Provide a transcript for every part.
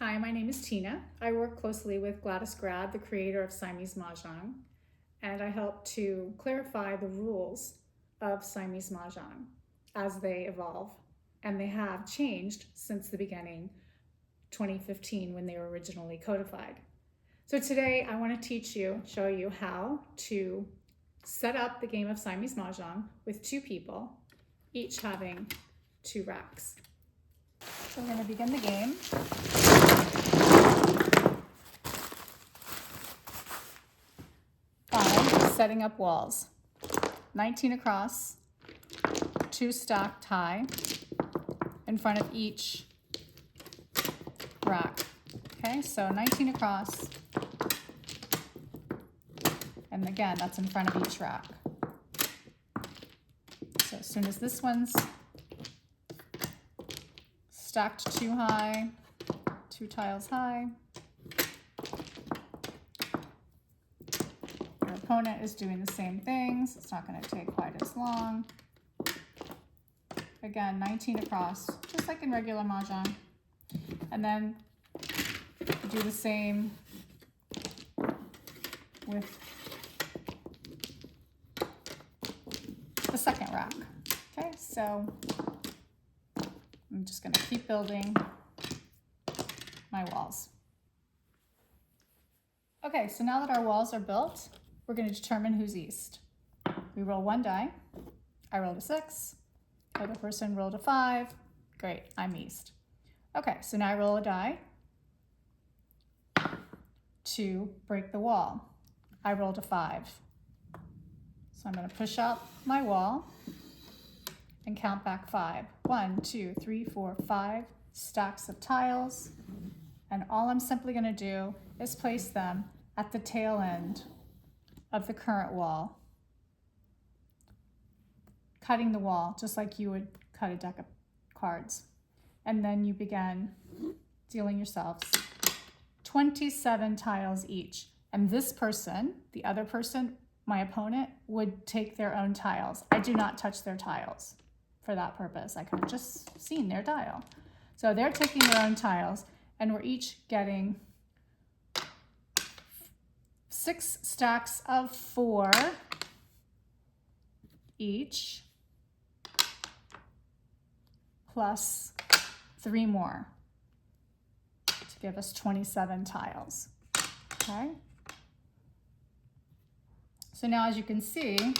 Hi, my name is Tina. I work closely with Gladys Grad, the creator of Siamese Mah Jongg, and I help to clarify the rules of Siamese Mah Jongg as they evolve. And they have changed since the beginning, 2015, when they were originally codified. So today I want to show you how to set up the game of Siamese Mah Jongg with two people, each having 2 racks. So we're going to begin the game. By setting up walls. 19 across, 2 stacked high in front of each rack. Okay, so 19 across, and again, that's in front of each rack. So as soon as this one's stacked 2 high, 2 tiles high, your opponent is doing the same things. It's not going to take quite as long. Again, 19 across, just like in regular Mahjong. And then do the same with the second rack. Okay, so I'm just going to keep building my walls. Okay, so now that our walls are built, we're going to determine who's east. We roll 1 die. I rolled a 6. The other person rolled a 5. Great, I'm east. Okay, so now I roll a die to break the wall. I rolled a 5. So I'm going to push up my wall and count back 5. 1, 2, 3, 4, 5 stacks of tiles. And all I'm simply going to do is place them at the tail end of the current wall, cutting the wall just like you would cut a deck of cards. And then you begin dealing yourselves 27 tiles each. And this person, the other person, my opponent, would take their own tiles. I do not touch their tiles for that purpose. I could have just seen their tile. So they're taking their own tiles, and we're each getting 6 stacks of 4 each, plus 3 more to give us 27 tiles. Okay. So now, as you can see,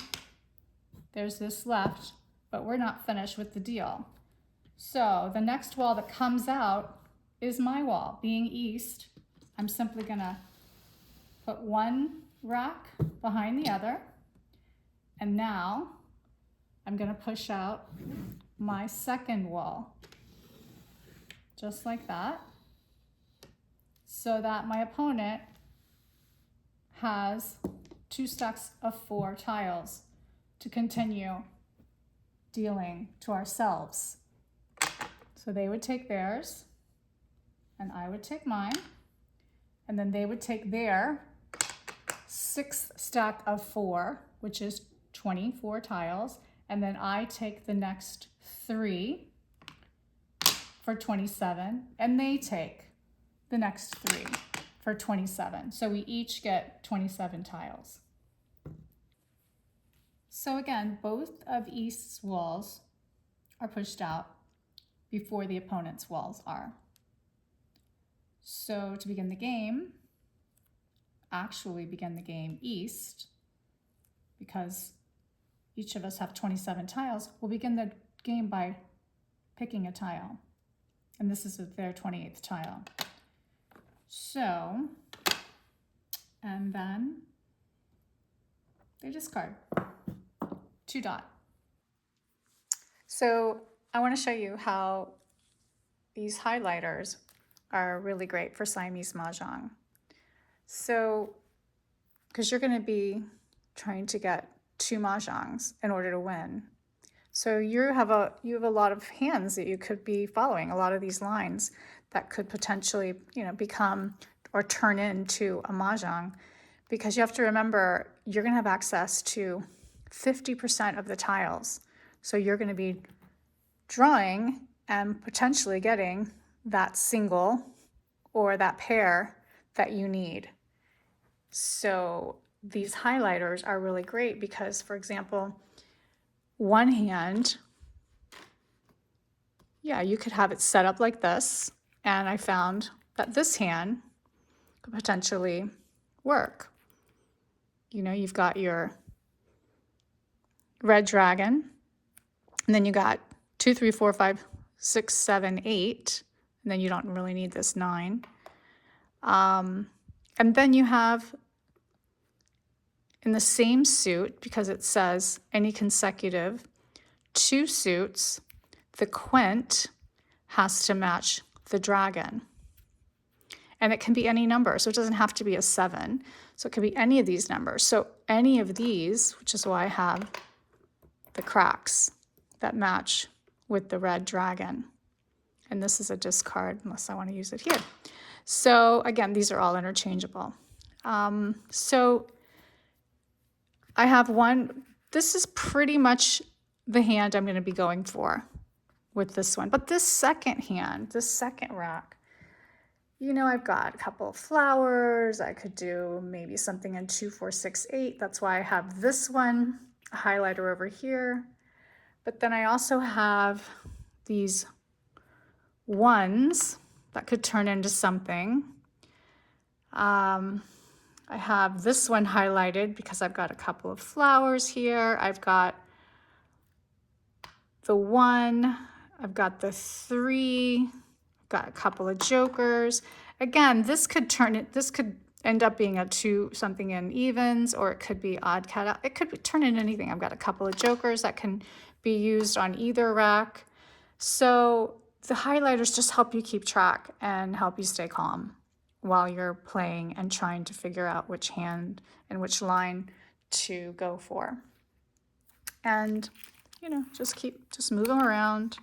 there's this left, but we're not finished with the deal. So the next wall that comes out is my wall. Being east, I'm simply gonna put 1 rack behind the other, and now I'm gonna push out my second wall, just like that, so that my opponent has 2 stacks of 4 tiles to continue dealing to ourselves. So they would take theirs, and I would take mine, and then they would take their 6th stack of 4, which is 24 tiles, and then I take the next 3 for 27, and they take the next 3 for 27. So we each get 27 tiles. So again, both of East's walls are pushed out before the opponent's walls are. So to begin the game, actually begin the game East, because each of us have 27 tiles, we'll begin the game by picking a tile. And this is their 28th tile. So, and then they discard 2 dot. So I want to show you how these highlighters are really great for Siamese Mah Jongg. So, because you're going to be trying to get 2 mahjongs in order to win. So you have a lot of hands that you could be following, a lot of these lines that could potentially, become or turn into a mahjong, because you have to remember you're going to have access to 50% of the tiles. So you're going to be drawing and potentially getting that single or that pair that you need. So these highlighters are really great because, for example, one hand, yeah, you could have it set up like this, and I found that this hand could potentially work. You know, you've got your red dragon, and then you got 2, 3, 4, 5, 6, 7, 8, and then you don't really need this 9. And then you have in the same suit, because it says any consecutive 2 suits, the quint has to match the dragon. And it can be any number, so it doesn't have to be a 7. So it could be any of these numbers. So any of these, which is why I have the cracks that match with the red dragon. And this is a discard unless I want to use it here. So again, these are all interchangeable. So I have one, this is pretty much the hand I'm going to be going for with this one. But this second hand, this second rack, you know, I've got a couple of flowers. I could do maybe something in 2, 4, 6, 8. That's why I have this one, a highlighter over here. But then I also have these ones that could turn into something. I have this one highlighted because I've got a couple of flowers here. I've got the 1, I've got the 3, I've got a couple of jokers. Again, this could end up being a 2 something in evens, or it could be odd cat out. It could turn into anything. I've got a couple of jokers that can be used on either rack. So the highlighters just help you keep track and help you stay calm while you're playing and trying to figure out which hand and which line to go for. And, you know, just move them around.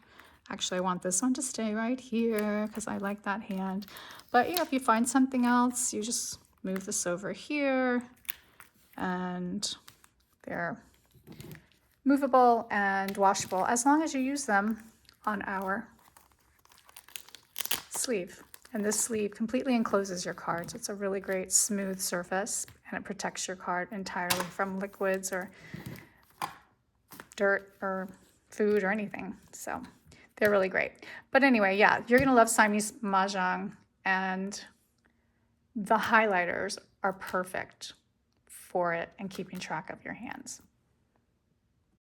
Actually, I want this one to stay right here because I like that hand. But, you know, if you find something else, you just move this over here, and they're movable and washable as long as you use them on our sleeve. And this sleeve completely encloses your cards. It's a really great smooth surface, and it protects your card entirely from liquids or dirt or food or anything. So they're really great. But anyway, yeah, you're gonna love Siamese Mah Jongg, and the highlighters are perfect for it and keeping track of your hands.